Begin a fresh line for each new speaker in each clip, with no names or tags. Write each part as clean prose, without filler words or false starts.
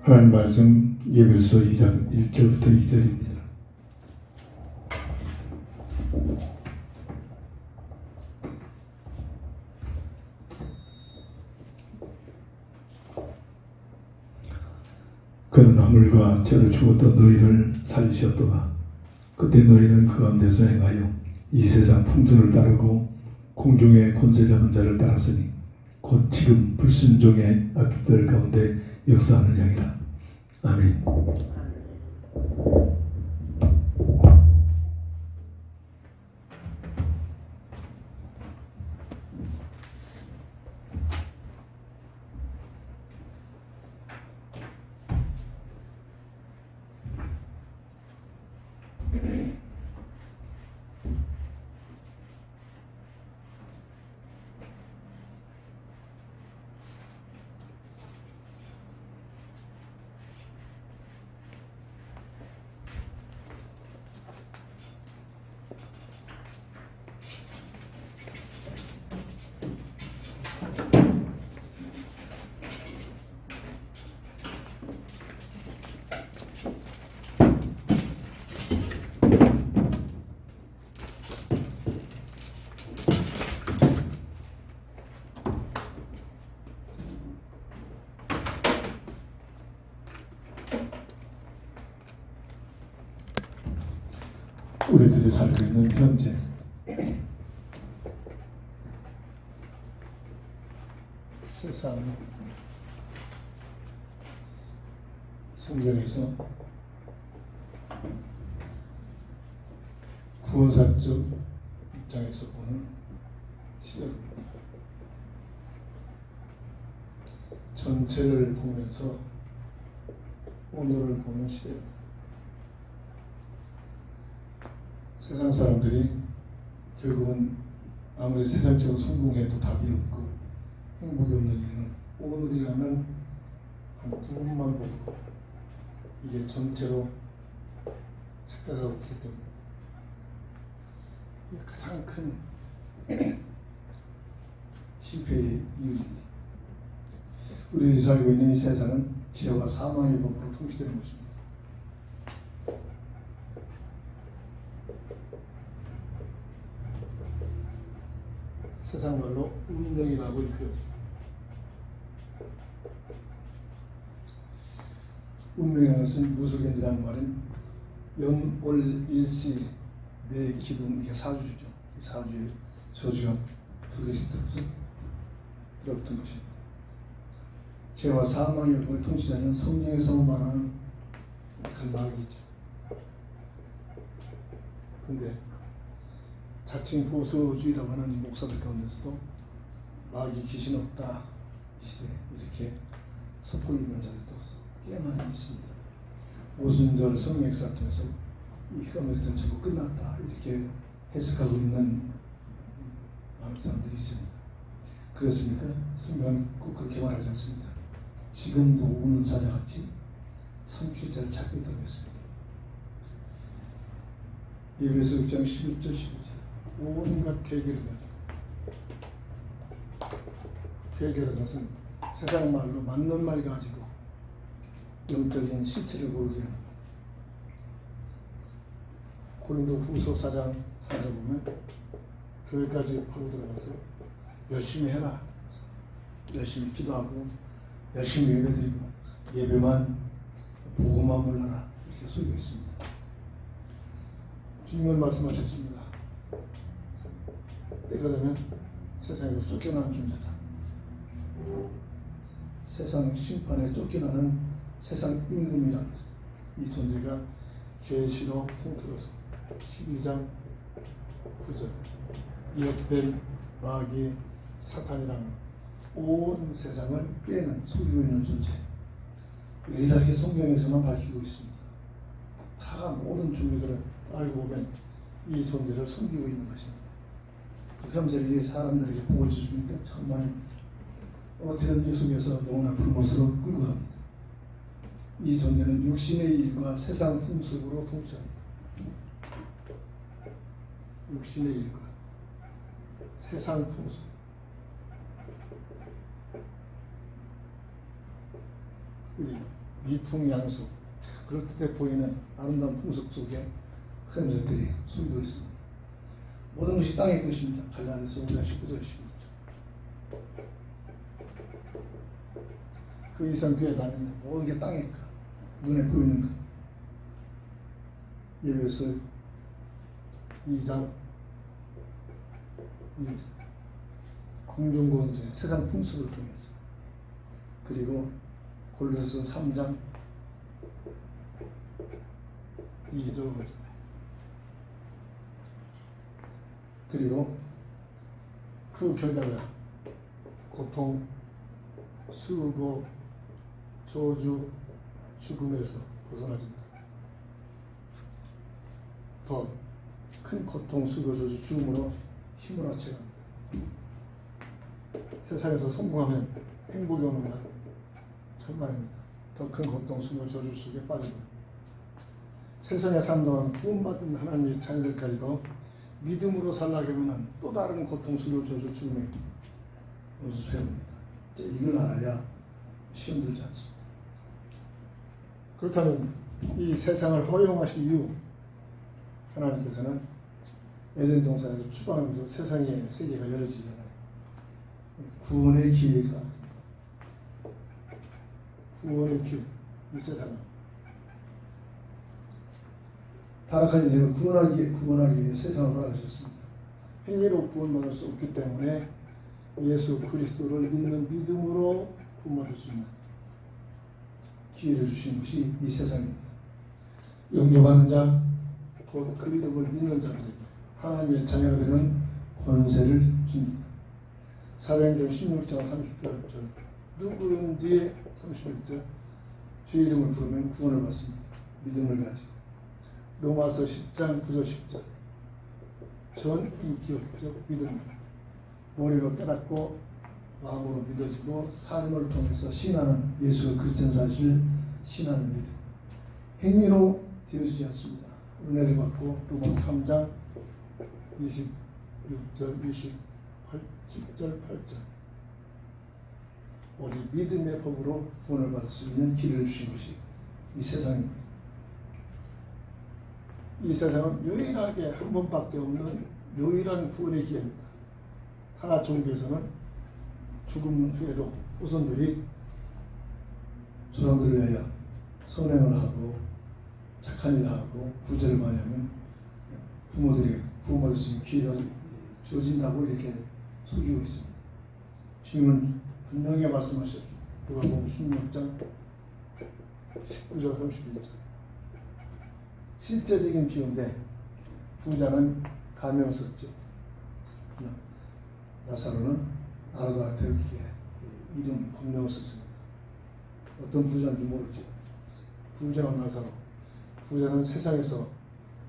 하나님 말씀 예배서 2장 1절부터 2절입니다. 그는 하물과 죄로 죽었던 너희를 살리셨도다. 그때 너희는 그 가운데서 행하여 이 세상 풍조를 따르고 공중의 권세 잡은 자를 따랐으니 곧 지금 불순종의 악기들 가운데 역사하는 양이라. 아멘. 우리들이 살고 있는 현재 세상 성경에서 구원사적 입장에서 보는 시대입니다. 전체를 보면서 오늘을 보는 시대입니다. 세상 사람들이 결국은 아무리 세상적으로 성공해도 답이 없고 행복이 없는 이유는 오늘이라는 한 두 분만 보고 이게 전체로 착각하고 있기 때문에 이게 가장 큰 실패의 이유입니다. 우리 살고 있는 이 세상은 죄와 사망의 법으로 통치되는 것입니다. 세상 말로 운명이라고 일컬어지죠. 운명이라는 것은 무속인이라는 말은 연, 월, 일시, 내, 기둥, 이게 사주죠. 이 사주에 저주가 두 개씩 들어붙은 것입니다. 죄와 사망의 법의 통치자는 성령에서 말하는 약한 마귀죠. 근데 자칭 보수주의라고 하는 목사들 가운데서도 마귀 귀신 없다 이 시대 이렇게 섞고 있는 자들도 꽤 많이 있습니다. 오순절 성령역사 통해서 이 흑암의 전부 끝났다 이렇게 해석하고 있는 많은 사람들이 있습니다. 그렇습니까? 성경은 꼭 그렇게 말하지 않습니다. 지금도 우는 사자같이 삼킬 자를 찾고 있다고 했습니다. 예배서 6장 11절 12절 온갖 괴계를 가지고 괴계는 것은 세상 말로 맞는 말 가지고 영적인 실체를 모르게 하는 고린도 후서 4장 4절 보면 교회까지 파고 들어가서 열심히 해라 열심히 기도하고 열심히 예배드리고 예배만 보고만 몰라라 이렇게 쏘여 있습니다. 주님은 말씀하셨습니다. 때가 되면 세상에서 쫓겨나는 존재다. 세상 심판에 쫓겨나는 세상 임금이라는 이 존재가 계시로 통틀어서 12장 9절 이역벨 마귀 사탄이라는 온 세상을 꿰는 속이고 있는 존재 유일하게 성경에서만 밝히고 있습니다. 다 모든 종교들을 알고 보면 이 존재를 섬기고 있는 것입니다. 그감사히 사람들에게 복을 주십니까? 정말 어떻게든지 속에서 너무나 불못으로 끌고 갑니다. 이 존재는 육신의 일과 세상 풍습으로 통치합니다. 육신의 일과 세상 풍습 우리 미풍양수 그럴듯해 보이는 아름다운 풍속 속에 흠들이 숨고 있습니다. 모든 것이 땅의 것입니다. 갈라디아서 5장 19절 16절. 그 이상 교회도 아닙니다. 모든 게 땅의 것, 눈에 보이는 것. 예배서 2장 공중권세 세상 풍습을 통해서, 그리고 골로새서 3장 2절, 그리고 그 결과가 고통, 수고, 저주, 죽음에서 벗어나진다. 더 큰 고통, 수고, 저주, 죽음으로 힘을 합쳐갑니다. 세상에서 성공하면 행복이 오는가? 절망입니다. 더 큰 고통, 수고, 저주 속에 빠집니다. 세상에 산 동안 구원받은 하나님의 자녀들까지도 믿음으로 살라고 하면 또 다른 고통, 수고, 저주, 죽음에 연습해야 합니다. 이걸 알아야 시험 들지 않습니다. 그렇다면 이 세상을 허용하신 이유, 하나님께서는 에덴 동산에서 추방하면서 세상의 세계가 열어지잖아요. 구원의 기회가, 구원의 기회, 이 세상은 타락한 인생을 구원하기 위해 세상을 허락하셨습니다. 행위로 구원받을 수 없기 때문에 예수 그리스도를 믿는 믿음으로 구원받을 수 있는 기회를 주신 것이 이 세상입니다. 영접하는 자, 곧 그 이름을 믿는 자들에게 하나님의 자녀가 되는 권세를 줍니다. 사도행전 16장 38절, 누구든지 36절 주의 이름을 부르면 구원을 받습니다. 믿음을 가지고. 로마서 10장 9절 10절, 전인격적 믿음, 머리로 깨닫고 마음으로 믿어지고 삶을 통해서 신하는 예수가 그리스도인 사실을 신하는 믿음, 행위로 되어지지 않습니다. 은혜를 받고 로마 3장 26절 10절 8절, 오직 믿음의 법으로 구원을 받을 수 있는 길을 주신 것이 이 세상입니다. 이 세상은 유일하게 한 번밖에 없는 유일한 구원의 기회입니다. 타 종교에서는 죽음 후에도 후손들이 조상들을 위하여 선행을 하고 착한 일을 하고 구제를 많이 하면 부모들이 구원받을 수 있는 기회가 주어진다고 이렇게 속이고 있습니다. 주님은 분명히 말씀하셨죠. 누가복음 16장 19절 31절. 실제적인 비유인데 부자는 가명 썼죠. 나사로는 아르바 배우기에 이름 본명을 썼습니다. 어떤 부자인지 모르죠. 부자와 나사로. 부자는 세상에서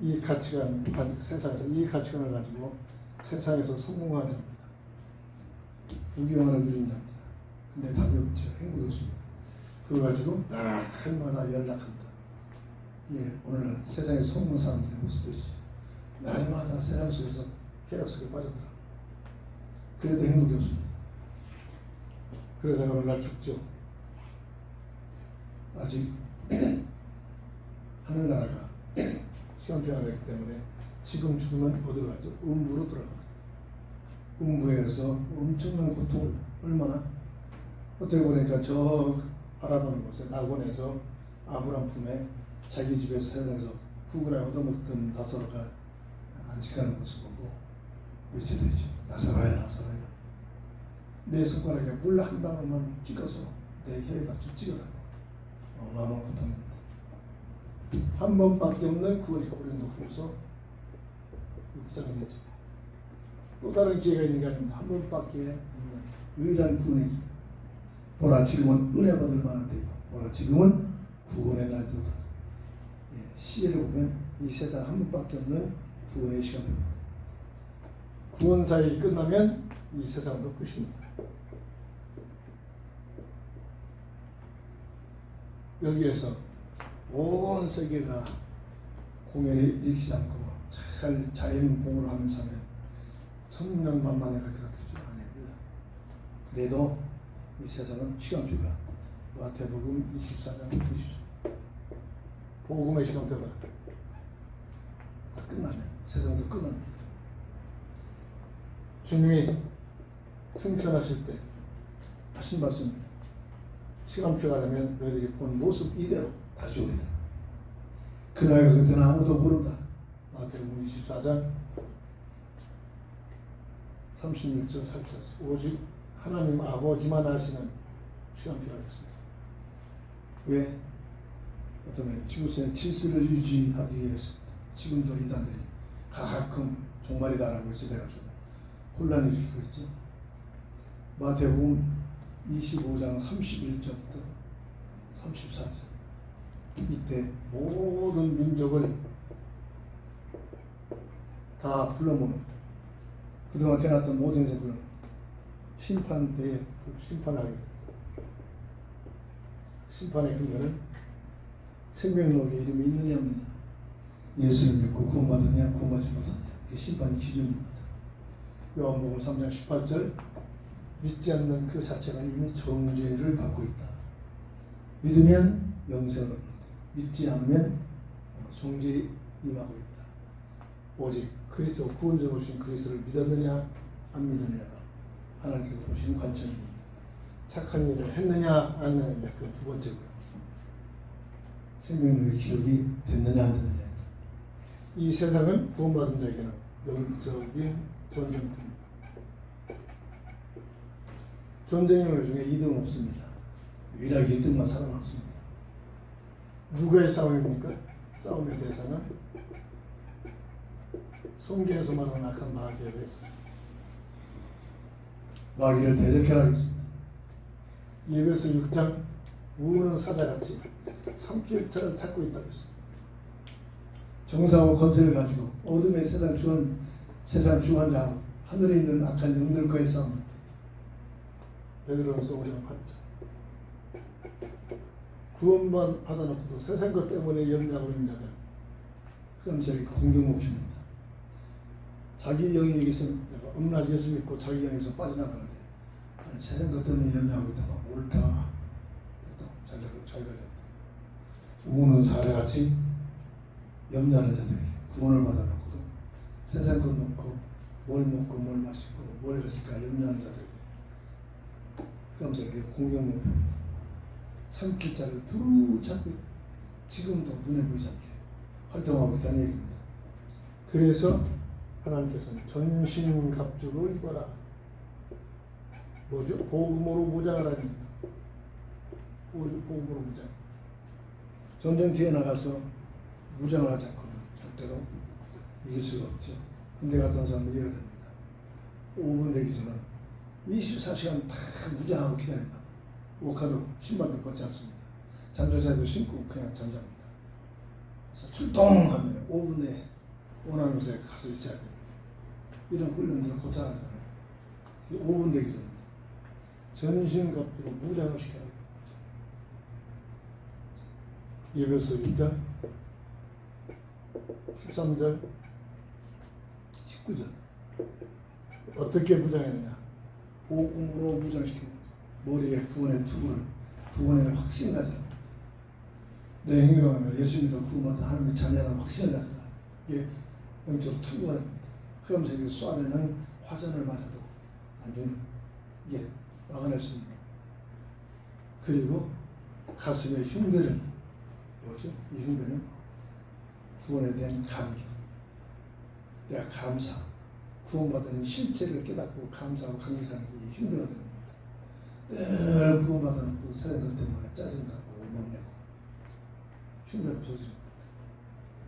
이 가치관, 세상에서 이 가치관을 가지고 세상에서 성공하는 자입니다. 부귀영화를 누린 자입니다. 근데 답이 없죠. 행복이 없습니다. 그거 가지고 날마다 연락합니다. 예, 오늘날 세상에 성공 사람들의 모습들이죠. 날마다 세상 속에서 쾌락 속에 빠졌더라. 그래도 행복이 없습니다. 그러다가 오늘날 죽죠. 아직 하늘나라가 시간표가 됐기 때문에 지금 죽으면 어디로 가죠? 음부로 들어갑니다. 음부에서 엄청난 고통을 얼마나, 어떻게 보니까 저 바라보는 곳에 낙원에서 아브람 품에 자기 집에서 세상에서 구글에 얻어먹던 나사로가 안식하는 모습 보고 외쳐대죠. 나사로야, 나사로야. 내 손가락에 물 한 방울만 찍어서 내 혀에다 좀 찍어달라고. 어마어마한 고통입니다. 한 번밖에 없는 구원이 고린도후서 6장이죠. 또 다른 기회가 있는 게 아닙니다. 한 번밖에 없는 유일한 구원의 기회. 보라, 지금은 은혜 받을 만한 때요. 보라, 지금은 구원의 날이로다. 예, 시제를 보면 이 세상 한 번밖에 없는 구원의 시간입니다. 구원 사역이 끝나면 이 세상도 끝입니다. 여기에서 온 세계가 공연을 일으키지 않고 잘 자연봉을 하면서 하면 천년만만의 갈 것 같죠. 아닙니다. 그래도 이 세상은 시간표가 마태복음 24장 보시죠. 복음의 시간표가 다 끝나면 세상도 끝납니다. 주님이 승천하실 때 하신 말씀, 시간표가 되면 너희들이 본 모습 이대로 다시 오리라. 그날과 그때는 아무도 모른다. 마태복음 24장 36절 4절. 오직 하나님 아버지만 아시는 시간표가 됐습니다. 왜? 어쩌면 지구촌의 질서를 유지하기 위해서 지금도 이단들이 가끔 종말이다라고 지대가지고 혼란을 일으키고 있죠. 마태복음 25장 31절부터 34절. 이때 모든 민족을 다 불러모는, 그동안 태어났던 모든 것을 불러 심판대에 심판하게 됩니다. 심판의 근거는 생명록에 이름이 있느냐 없느냐, 예수를 믿고 구원받느냐 구원받지 못하느냐, 이게 심판의 기준입니다. 요한복음 3장 18절, 믿지 않는 그 자체가 이미 정죄를 받고 있다. 믿으면 영생을 얻는다. 믿지 않으면 정죄에 임하고 있다. 오직 그리스도 구원자로 오신 그리스도를 믿었느냐 안 믿었느냐가 하나님께서 보시는 관점입니다. 착한 일을 했느냐 안 했느냐, 그 두 번째고요. 생명력의 기록이 됐느냐 안 됐느냐. 이 세상은 구원받은 자에게는 영적인 전쟁터입니다. 전쟁의 중에 2등 없습니다. 유일하게 1등만 살아남습니다. 누구의 싸움입니까? 싸움의 대상은 성경에서만 악한 마귀에 대해서 마귀를 대적해라 하겠습니다. 예배서 6장 우는 사자같이 삼킬처럼 찾고 있다고 했습니다. 정사와 권세를 가지고 어둠의 세상 주관 자 하늘에 있는 악한 영들과의 싸움. 베드로전서 5장 8절. 구원만 받아놓고도 세상 것 때문에 염려하고 있는 자들, 그건 저희 공경 목표입니다. 자기 영역에서 내가 엄날 예수 믿고 자기 영역에서 빠져나가는데 세상 것 때문에 염려하고 있다가 옳다. 잘 걸렸다. 우는 사례같이 염려하는 자들이 구원을 받아놓고도 세상 것 놓고 뭘 먹고 뭘 마시고 뭘 가질까 염려하는 자들에게, 그럼 저에게 공경 목표입니다. 삼킬 자를 두루 찾고 지금도 눈에 보이지 않게 활동하고 있다는 얘기입니다. 그래서 하나님께서는 전신갑주를 입어라. 뭐죠? 복음으로 무장하라니. 복음으로 무장. 전쟁터에 나가서 무장을 하지 않고는 절대로 이길 수가 없죠. 군대 갔다 온 사람은 이해가 됩니다. 5분 대기 전은 24시간 다 무장하고 기다립니다. 옷가도 신발도 벗지 않습니다. 잠조사도 신고 그냥 잠자합니다. 그래서 출동하면 5분 내에 원하는 곳에 가서 있어야 됩니다. 이런 훈련들은 곧잘하잖아요. 5분 대기 전입니다. 전신갑주로 무장을 시켜라. 예배서 1장 13절 19절. 어떻게 무장했느냐? 복음으로 무장시킵니다. 머리에 구원의 투구를, 구원의 확신을 가져라. 내 행위로 하면 예수 믿어 구원받은 하나님의 자녀라는 확신을 가져라. 이게 영적으로 투구가 됩니다. 그러면서 이게 쏴대는 화전을 맞아도 나중에 이게 막아낼 수 있는. 그리고 가슴의 흉배를, 뭐죠? 이 흉배는 구원에 대한 감격, 내가 감사, 구원받은 실체를 깨닫고 감사하고 감격하는 게 이 흉배가 되는 겁니다. 늘 구원받아놓고 세상 것 때문에 짜증나고 원망내고 흉배가 없어집니다.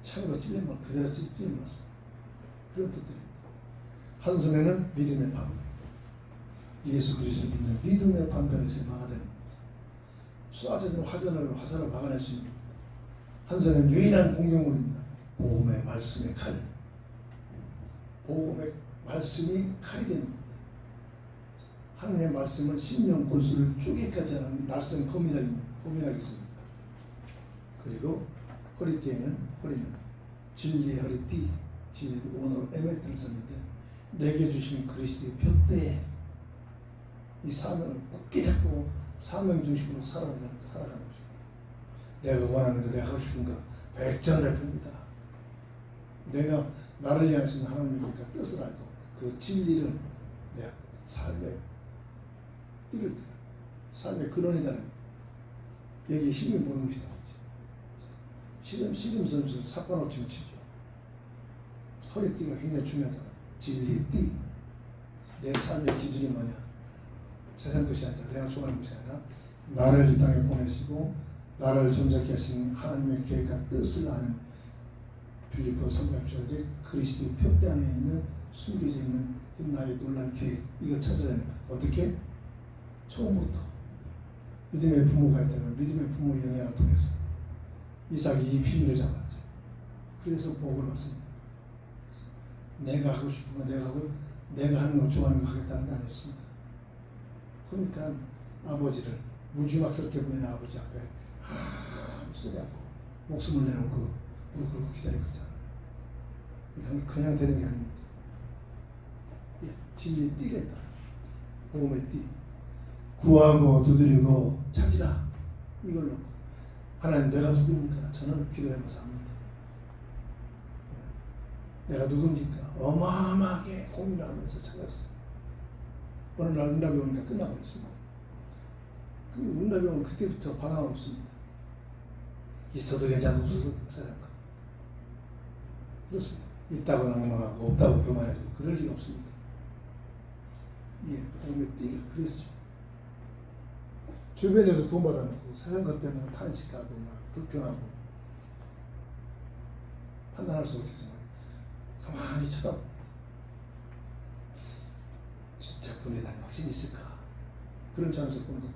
창으로 찔리면 그대로 찔리면 그런 뜻들입니다. 한손에는 믿음의 방, 예수 그리스도를 믿는 믿음의 방편에서 막아내는 겁니다. 쏴지는 화살을 막아낼 수 있는, 한 손에는 유일한 공격물입니다. 복음의 말씀의 칼, 복음의 말씀이 칼이 되는 겁니다. 하나님의 말씀은 심령 골수를 쪼개까지 하는 날쌘 고민하겠습니다. 그리고 허리띠에는 진리의 허리띠, 진리 오늘 에메트를 썼는데 내게 주신 그리스도의 푯대에 이 사명을 굳게 잡고 사명 중심으로 살아가는 것입니다. 내가 원하는 거, 내가 하고 싶은 거 백전백패입니다. 내가 나를 향하신 하나님의 그 뜻을 알고 그 진리를 내 삶의 띠를 들어 삶의 근원이라는 여기에 힘이 모는 것이다. 씨름 선수 사건 없이 치죠. 허리띠가 굉장히 중요하잖아. 진리띠. 내 삶의 기준이 뭐냐? 세상 것이 아니라 내가 좋아하는 것이 아니라 나를 이 땅에 보내시고 나를 존재케 하신 하나님의 계획과 뜻을 아는 빌립보 3장까지 그리스도의 표대 안에 있는 숨겨져 있는 나의 놀라운 계획, 이거 찾아내는 거야. 어떻게? 처음부터 믿음의 부모가 있다면 믿음의 부모의 영향을 통해서 이삭이 이 비밀을 잡았죠. 그래서 복을 얻습니다. 내가 하고 싶은 거 내가 하는 거 좋아하는 거 하겠다는 거 아니었습니다. 그러니까 아버지를 무지막스럽게 보이는 아버지 앞에 아무 소리 않고 목숨을 내놓고 무릎 꿇고 기다리고 있잖아요. 이건 그냥 되는 게 아닙니다. 진리의 띠가 있다. 복음의 띠. 구하고 두드리고 찾으라. 이걸로 하나님 내가 누굽니까? 저는 기도해봐서 합니다. 내가 누굽니까? 어마어마하게 고민을 하면서 찾았어요. 어느 날 응답이 오니까 끝나버렸습니다. 그 응답이 오면 그때부터 방황 없습니다. 있어도 괜찮고 없어도 괜찮고 그렇습니다. 있다고 낭망하고 없다고 교만해지고 그럴 리가 없습니다. 예, 복음의 띠가 그랬죠. 주변에서 구원받아놓고 세상 것 때문에 탄식하고 막 불평하고 판단할 수 없겠지만 가만히 쳐다보고 진짜 구원이라는 확신이 있을까? 그런 차원에서 보는 것.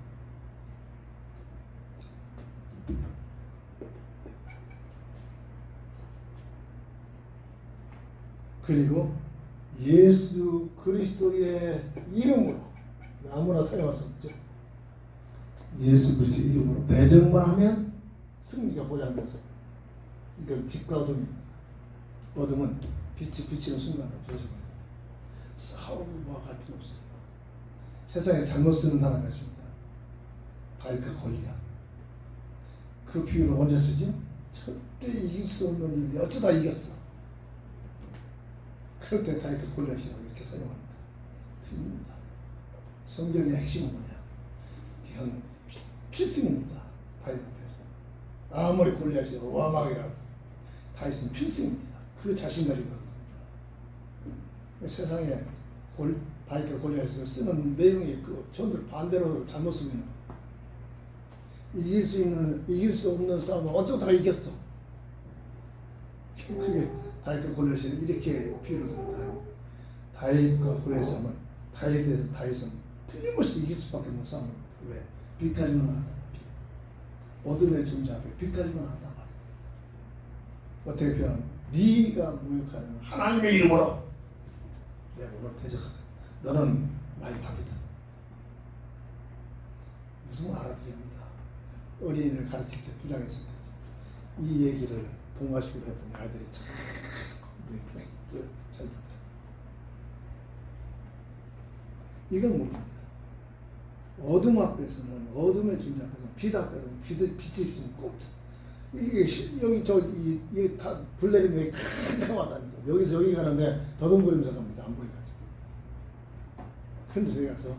그리고 예수 그리스도의 이름으로 아무나 사용할 수 없죠. 예수 그리스도의 이름으로 대적만 하면 승리가 보장돼서 이건 빛과 어둠입니다. 어둠은 빛이 비치는 순간 없어집니다. 싸우고 뭐 할 필요 없어요. 세상에 잘못 쓰는 단어가 있습니다. 다윗과 골리앗. 그 비유를 언제 쓰죠? 절대 이길 수 없는 일인데 어쩌다 이겼어. 그럴 때 다윗과 골리앗이라고 이렇게 사용합니다. 틀립니다. 성경의 핵심은 뭐냐? 이건 필승입니다. 다윗 앞에서. 아무리 골리앗이 어마어마하게라도 다윗은 필승입니다. 그 자신 가지고 하는 겁니다. 세상에 다윗과 골리앗에서 쓰는 내용이 전부 반대로 잘못 쓰면 이길 수 없는 싸움은 어쩌다가 이겼어. 그게 다윗과 골리앗이 이렇게 비유를 드립니다. 다윗과 골리앗은 다윗은 틀림없이 이길 수밖에 없는 싸움. 왜? 빛까지만 하다. 어둠의 존재 앞에 빛까지만 하다. 어떻게 표현하면 네가 모욕하는 하나님의 이름으로 내가 오늘 대적하다. 너는 나의 답이다. 무슨 말 알아들립니다. 어린이를 가르칠 때 부장했을 때 이 얘기를 동화식으로 했더니 아이들이 참 잘 듣더라. 이건 뭡니까? 어둠 앞에서는 어둠의 존재 앞에서는 빛 앞에서는 빛이 비치는 꼼짝. 이게 여기 이게 다 불 내리면 여기 캄캄하다니까. 여기서 여기 가는데 더듬거리면서 갑니다. 안 보여가지고. 근데 저기 가서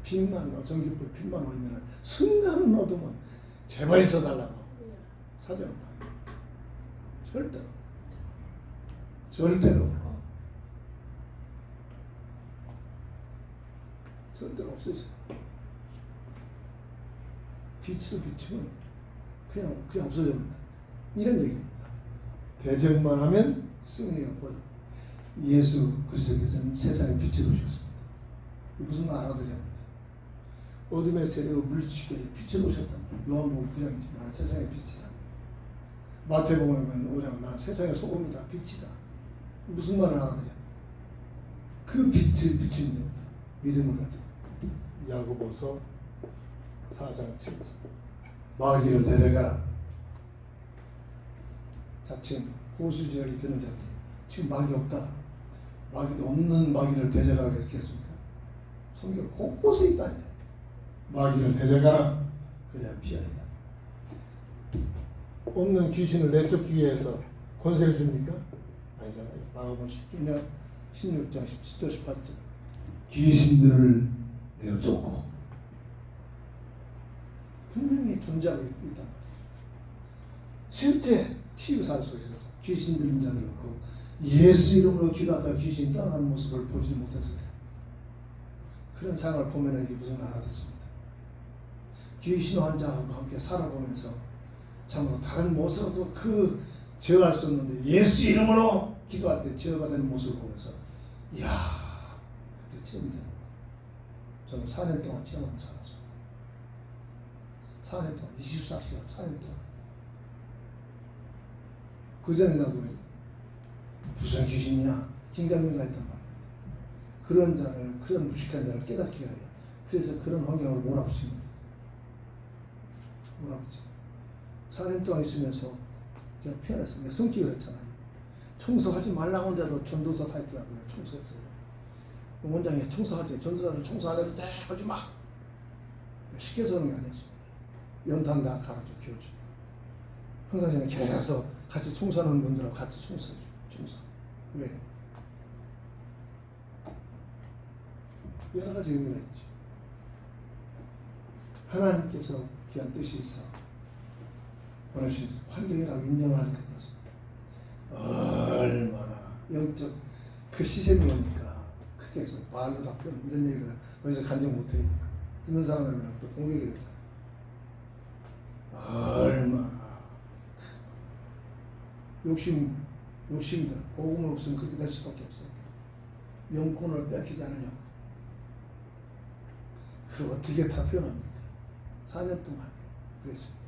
빛만 전기불 빛만 올리면 순간 어둠은 제발 있어달라고 사정한다. 절대로 없어져. 빛으로 비추면 그냥 없어집니다. 이런 얘기입니다. 대적만 하면 승리가 보여. 예수 그리스도께서는 세상의 빛을 오셨습니다. 무슨 말 알아들입니다. 어둠의 세력을 물리치고 빛을 오셨단 말이에요. 요한복음 9장이지. 난 세상의 빛이다. 마태복음에 5장은 난 세상의 소금이다. 빛이다. 무슨 말을 알아들여? 그 빛을 비추는 겁니다. 믿음을 가지고. 야고보서 4장 7절. 마귀를 데려가라. 자칭 호수지를 이끄는 자들이 지금 마귀 없다. 마귀도 없는 마귀를 데려가라고 했겠습니까? 성경 곳곳에 있다니까. 마귀를 데려가라. 그래야 피하리라. 없는 귀신을 내쫓기 위해서 권세를 줍니까? 아니잖아요. 마가복음 16장 17절 18절
귀신들을 내쫓고
분명히 존재하고 있단 말이에요. 실제 치유사 속에서 귀신 들린 자들 놓고 예수 이름으로 기도하다 귀신 떠나는 모습을 보지 못해서 그런 상황을 보면 이게 무슨 말이 됐습니다. 귀신 환자하고 함께 살아보면서 참으로 다른 모습으로도 그 제어할 수 없는데 예수 이름으로 기도할 때 제어가 되는 모습을 보면서 이야 그때 체험이 되는 거예요. 저는 4년 동안 체험하고 살았습니다. 4년 동안 24시간 4년 동안 그 전에 나도 무슨 귀신이냐 긴가민가 했단 말이야. 그런 자를 그런 무식한 자를 깨닫게 하여 그래서 그런 환경을 몰아붙이는 거예요. 몰아붙이 4년 동안 있으면서 제가 피해났습니다. 성격이 그렇잖아요. 청소하지 말라고 한데도 전도사 타이틀하고 청소했어요. 원장이 청소하지 전도사는 청소 안 해도 돼 하지 마. 시켜서 하는 게 아니었어요. 연탄 다 갈아줘 키워줘. 평상시에 계속 같이 청소하는 분들하고 같이 청소해줘. 청소. 왜? 여러 가지 의미가 있지. 하나님께서 귀한 뜻이 있어. 보내주신 환경이라고 인정하는 것이다. 얼마나 영적 그 시샘이 오니까 크게 해서 말로 답변 이런 얘기를 어디서 간증 못해요. 듣는 사람에게는 또 공격이 되잖아. 얼마나 욕심들 복음을 없으면 그렇게 될 수밖에 없어. 영권을 뺏기지 않으려고. 그걸 어떻게 다 표현합니까? 4년 동안 그랬습니다.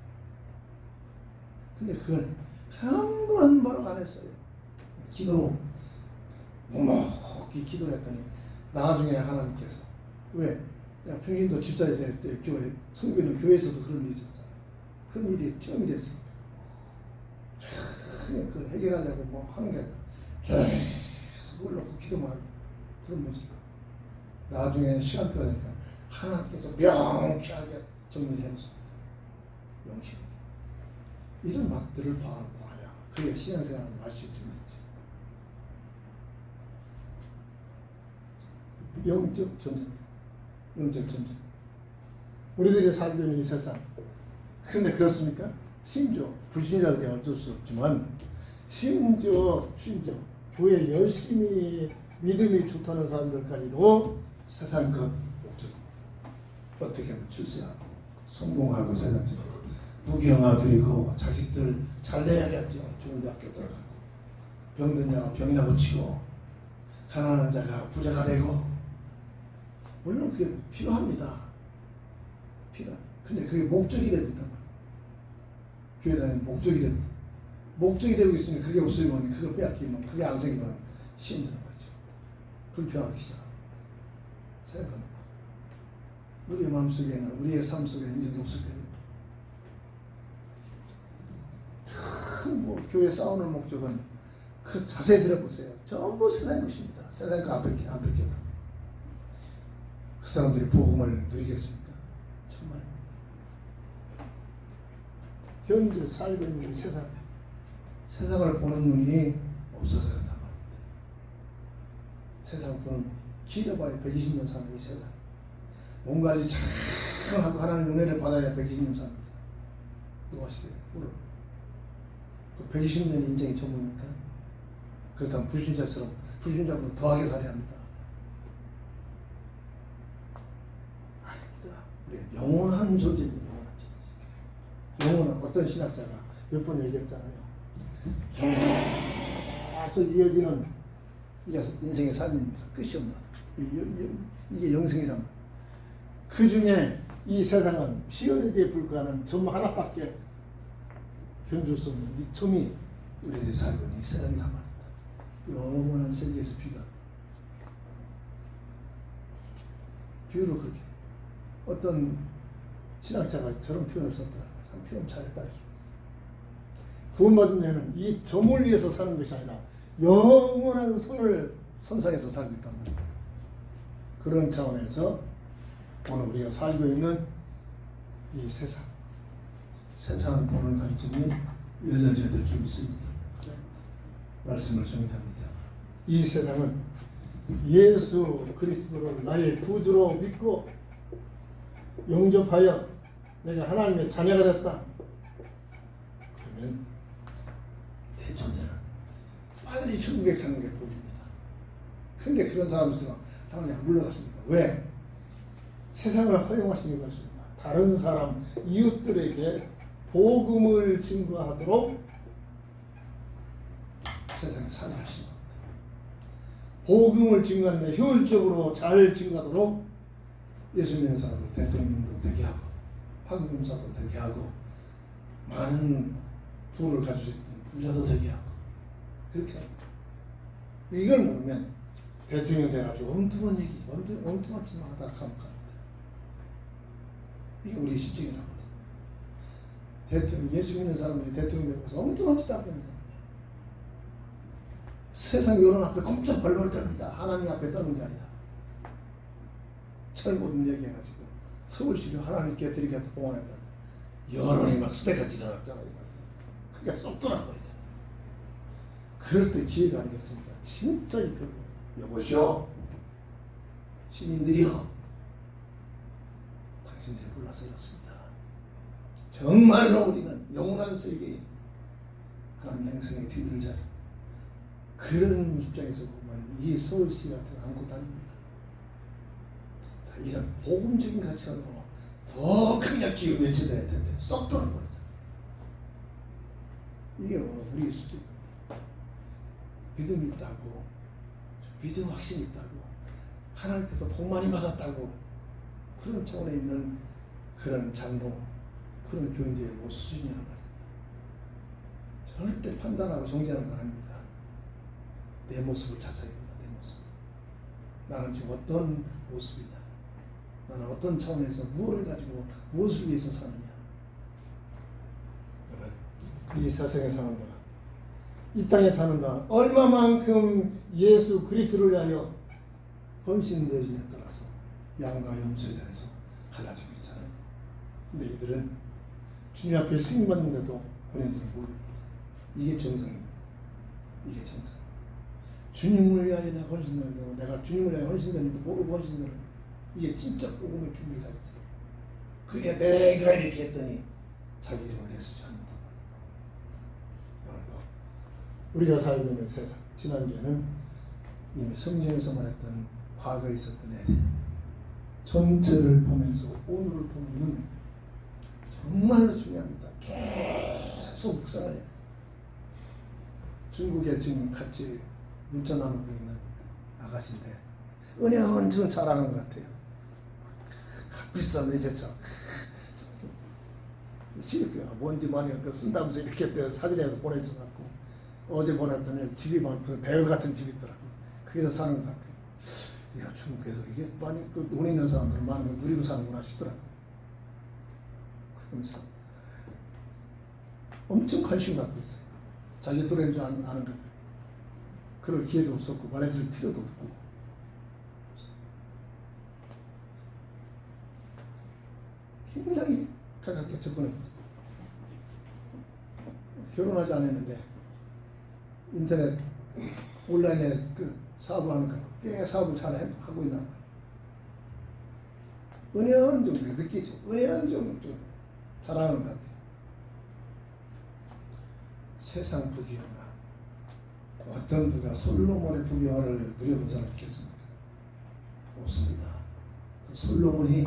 근데 그걸 한 번도 안 했어요. 기도로 묵묵히 기도를 했더니 나중에 하나님께서 왜? 그냥 평신도 집사일 때 교회 성교는 교회에서도 그런 일이 있었잖아요. 그런 일이 처음이 됐어요. 그 해결하려고 뭐 하는 게 아니라 계속 그걸 놓고 기도만 그런 모습. 나중에 시간표가 되니까 하나님께서 명쾌하게 정리를 해놓습니다. 명쾌하게. 이런 맛들을 봐야 그래야 신앙생활은 맛이 좀 있지. 영적 전쟁. 영적 전쟁. 우리들이 살고 있는 이 세상. 그런데 그렇습니까? 심지어 불신자들이 어쩔 수 없지만 심지어 교회 열심히 믿음이 좋다는 사람들까지도 세상 것 목적 어떻게 하면 출세하고 성공하고 세상적으로 부경화되고 자식들 잘 돼야겠죠. 좋은 대학교 들어가고 병든 자가 병이나 고치고 가난한 자가 부자가 되고 물론 그게 필요합니다. 근데 그게 목적이 되고 있단 말이에요. 교회 다니는 목적이 됩니다. 목적이 되고 있으니 그게 없으면 그거 빼앗기면 그게 안 생기면 힘든 거죠. 불평하기 시작합니다. 생각합니다. 우리의 마음속에는 우리의 삶 속에는 이런 게 없을 거예요. 뭐 교회 싸우는 목적은 그 자세히 들어보세요. 전부 세상 것입니다. 세상 거 안 뺏겨. 그 사람들이 복음을 누리겠습니까? 정말입니다. 현재 살고 있는 이 세상을 보는 눈이 없어서 그렇단 말입니다. 세상 보는 길어봐야 120년 사는 이 세상. 뭔가 아주 잘 하고 하나님 은혜를 받아야 120년 삽니다. 누가 하시대요? 그 120년 인생이 전부입니까? 그렇다면 불신자보다 더하게 살아야 합니다. 아닙니다. 우리 영원한 존재입니다. 영원한 어떤 신학자가 몇 번 얘기했잖아요. 계속 이어지는 이게 인생의 삶입니다. 끝이 없나. 이게 영생이란 그 중에 이 세상은 시어리에 불과하는 점 하나밖에 견줄 수 없는 이 점이 우리들이 살고 있는 이 세상이란 말입니다. 영원한 세계에서 비유를 그렇게 어떤 신학자가 저런 표현을 썼더라고요. 참 표현 잘했다. 구원받은 자는 이 점을 위해서 사는 것이 아니라 영원한 선상에서 살고 있단 말입니다. 그런 차원에서 오늘 우리가 살고 있는 이 세상은 보는 관점이 열려져야 될 줄 믿습니다. 말씀을 정리합니다. 이 세상은 예수 그리스도를 나의 구주로 믿고 영접하여 내가 하나님의 자녀가 됐다. 그러면 내 존재는 빨리 천국에 가는 게 복입니다. 그런데 그런 사람들은 하나님 안 불러가십니다. 왜? 세상을 허용하시는 것입니다. 다른 사람, 이웃들에게 복음을 증거하도록 세상에 살게 하신 겁니다. 복음을 증거하는데 효율적으로 잘 증거하도록 예수 믿는 사람도 대통령도 되게 하고 판검사도 되게 하고 많은 부를 가지고 있던 부자도 되게 하고 그렇게 합니다. 이걸 모르면 대통령 돼가지고 엉뚱한 얘기, 엉뚱한 짓만 하다가 감옥 갑니다. 이게 우리의 실정이라고. 대통령, 예수 믿는 사람들이 대통령 되고서 엉뚱한 짓 하고 있는 겁니다. 세상 여론 앞에 꼼짝 발로를 떱니다. 하나님 앞에 떠는 게 아니라. 잘못 얘기해가지고 서울시를 하나님께 드리겠다 봉헌했다. 여론이 막 수대같이 일어났잖아요. 그게 쏙 돌아버리잖아요. 그럴 때 기회가 아니겠습니까? 진짜 이 별거. 여보시오, 시민들이여, 당신들이 불러서 이렇습니다. 정말로 우리는 영원한 세계에 하나님 행성의 비밀을 잘 그런 입장에서 보면 이 서울시 같은 거 안고 다닙니다. 자, 이런 복음적인 가치관으로 더 강력히 외쳐야 될 텐데 쏙 돌아버리잖아요. 이게 오늘 우리의 수준입니다. 믿음이 있다고, 믿음 확신이 있다고, 하나님께서 복 많이 받았다고 그런 차원에 있는 그런 장로, 그런 교인들의 모습 수준이란 말이에요. 절대 판단하고 정죄하는 건 아닙니다. 내 모습을 찾아야 됩니다. 내 모습. 나는 지금 어떤 모습이냐, 나는 어떤 차원에서 무엇을 가지고 무엇을 위해서 사느냐. 이 세상에 사는다, 이 땅에 사는다, 얼마만큼 예수 그리스도를 위하여 헌신되어지냐에 따라서 양과 염소에 대해서 갈라지고 있잖아요. 근데 이들은 주님 앞에 승인받는데도 본인들은 모릅니다. 이게 정상입니다. 이게 정상. 주님을 위하여 내가 헌신되는, 내가 주님을 위하여 헌신되는 거 모르고 헌신되는, 이게 진짜 복음의 비밀이지. 그래 내가 이렇게 했더니 자기 이름을 내세우지 않는다. 우리가 살고 있는 세상, 지난주에는 이미 성경에서 말했던 과거에 있었던 애들 전체를 보면서 오늘을 보면 정말로 중요합니다. 계속 묵상을 해요. 중국에 지금 같이 문자 나누고 있는 아가씨인데 은혜원 좀 잘하는 것 같아요. 값비싼 외제차 뭔지 많이 쓴다면서 이렇게 사진에서 보내줘갖고 어제 보냈더니 집이 많고 대열 같은 집이 있더라고. 거기서 사는 것 같아요. 야, 중국에서 이게 많이 돈 있는 사람들은 많은 걸 누리고 사는구나 싶더라고. 그러면서 엄청 관심 갖고 있어요. 자기 또래인 줄 아는 거예요. 그럴 기회도 없었고 말해줄 필요도 없고. 굉장히 가깝게 접근했고 결혼하지 않았는데 인터넷 온라인에 그 사업하는 거 꽤 사업을 잘 하고 있나 봐요. 은혜한 좀 느끼죠. 은혜한 좀 잘하는 것 같아요. 세상 부귀영화, 어떤 누가 솔로몬의 부귀영화를 누려본 사람 있겠습니까? 없습니다. 그 솔로몬이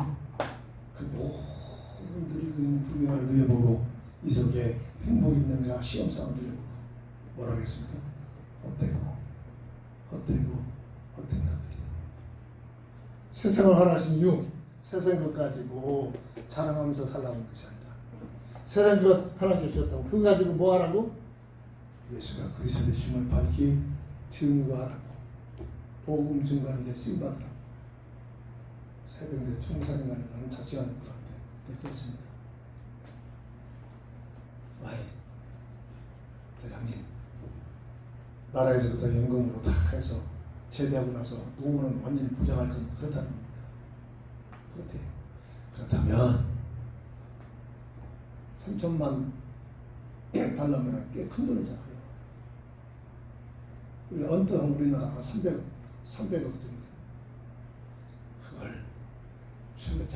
그 모든 누리고 있는 부귀영화를 누려보고 이 속에 행복이 있는가 시험상을 누려보고 뭐라고 했습니까? 헛되고 헛된 것들이. 세상을 하나신 이유, 세상 것 가지고 자랑하면서 살라는 것이 아니라 세상 것 하나님 주셨다고 그거 가지고 뭐 하라고? 예수가 그리스도의 힘을 밝히 증거하라고, 복음 증거하는 게 쓰임받으라고. 새벽에 총사인간이라는 자취하는 것 같아요. 네, 그렇습니다. 아이, 대장님, 나라에서도 다 연금으로 다 해서 제대하고 나서 노후는 완전히 보장할 겁니다. 그렇다는 겁니다. 그렇대요. 그렇다면 3천만 달러면 꽤 큰 돈이잖아요. 언뜻 우리나라가 300억 정도. 그걸 주변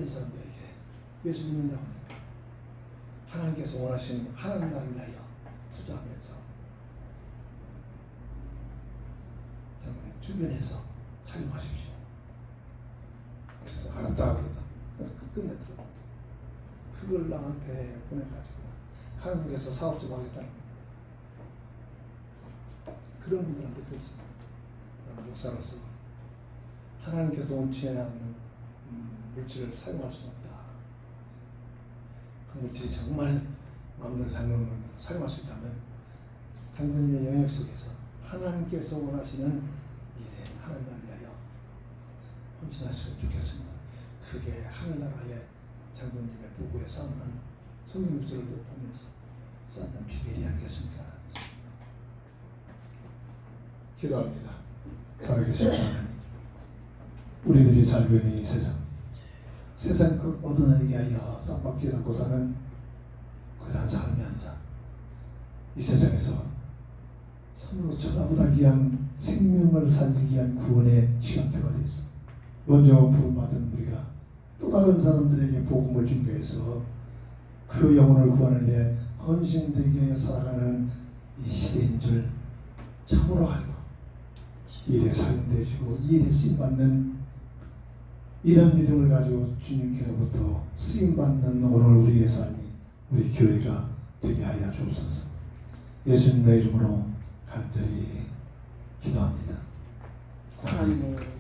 사람들에게 예수 믿는다고 하니까 하나님께서 원하시는 하나님 나라를 위하여 투자하면서 장로님 주변에서 사용하십시오. 그래서 알았다 하겠다. 끝내더라고. 그걸 나한테 보내가지고 하나님께서 사업 좀 하겠다는 겁니다. 그런 분들한테 그랬습니다. 목사로서 하나님께서 원치 않는 물질을 사용할 수 없다. 그 물질이 정말 마음대로 장로님을 사용할 수 있다면 장로님의 영역 속에서 하나님께서 원하시는 일에 하나님을 위하여 헌신하셨으면 좋겠습니다. 그게 하늘나라의 장로님의 보고에 쌓는 성경 구절을 보면서 쌓는 비결이 아니겠습니까? 기도합니다.
살아계신 하나님, 우리들이 살고 있는 이 세상 그 모든 에게 하여 쌈박질 않고 사는 그러한 삶이 아니라 이 세상에서 참으로 천하보다 귀한 생명을 살리기 위한 구원의 시간표가 되어 있어. 먼저 부름받은 우리가 또 다른 사람들에게 복음을 전개해서 그 영혼을 구하는 데 헌신되게 살아가는 이 시대인 줄 참으로 알고 이 일에 사용되시고 이 일에 쓰임받는 이런 믿음을 가지고 주님께로부터 쓰임받는 오늘 우리의 삶이 우리 교회가 되게 하여 주옵소서. 예수님의 이름으로 간절히 기도합니다. 아멘.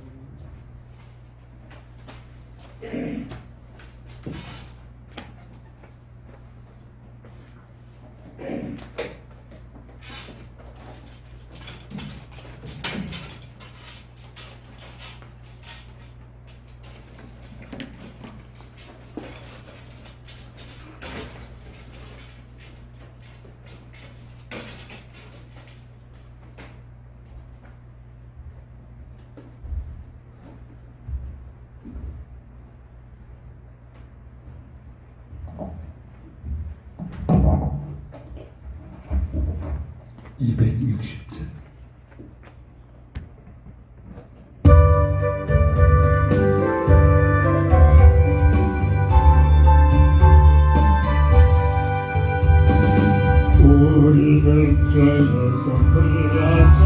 (260절)
우리를 죄에서 불러서